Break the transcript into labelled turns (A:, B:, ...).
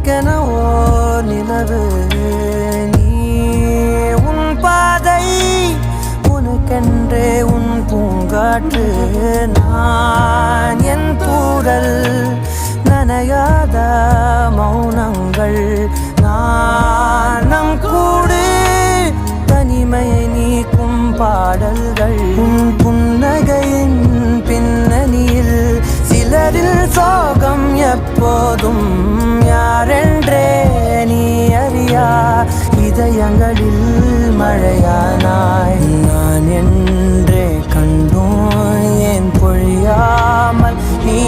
A: எனக்கென ஓர் நிலவு நீ உன் பாதை உனக்கென்றே உன் பூங்காற்று நான் என் தூரல் நனையாத மௌனங்கள் நாணம் கூடு தனிமையை நீக்கும் பாடல்கள் உன் புன்னகையின் பின்னணியில் சிலரில் சோகம் எப்போதும் யாரென்றே நீ அறியா இதயங்களில் மழையானாய் நான் என்றே கண்டோம் ஏன் பொழியாமல் நீ